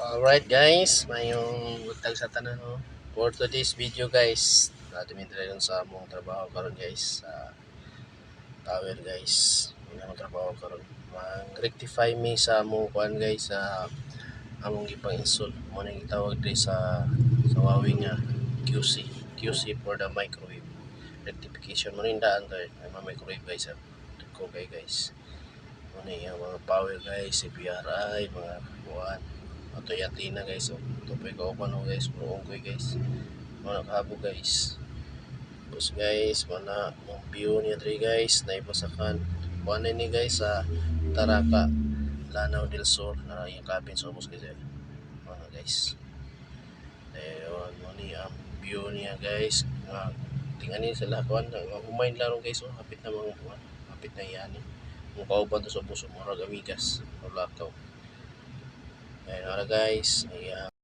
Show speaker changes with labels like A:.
A: Alright guys, mayong butag sa tanan no. For today's video guys, natin mintrayon sa among trabaho karon guys sa tower guys. Among trabaho karon. Mag-rectify me sa among kuan guys sa among gipang install. Mo nang gitawag diri sa Huawei nga QC for the microwave rectification mo rin daan to may microwave guys ko guys. Ano yung mga power guys, CPRI, mga kuan. Ato yati na guys, so tupoy ko pa no guys, puro unggoy guys. Mga nakahabo guys. Tapos guys, mana ang view niya dre guys, naipasakan. Kuan ni guys sa Taraka, Lanao del Sur, na yung cabin sa ubos guys. Mga guys. Ayun, mo ni ang view niya guys. Tingnan sila kuan, umain laro guys, oh, hapit na mga kuan, hapit na yan. Mukha ba to sa buso mo rag amigas o lakaw. Ayun na guys,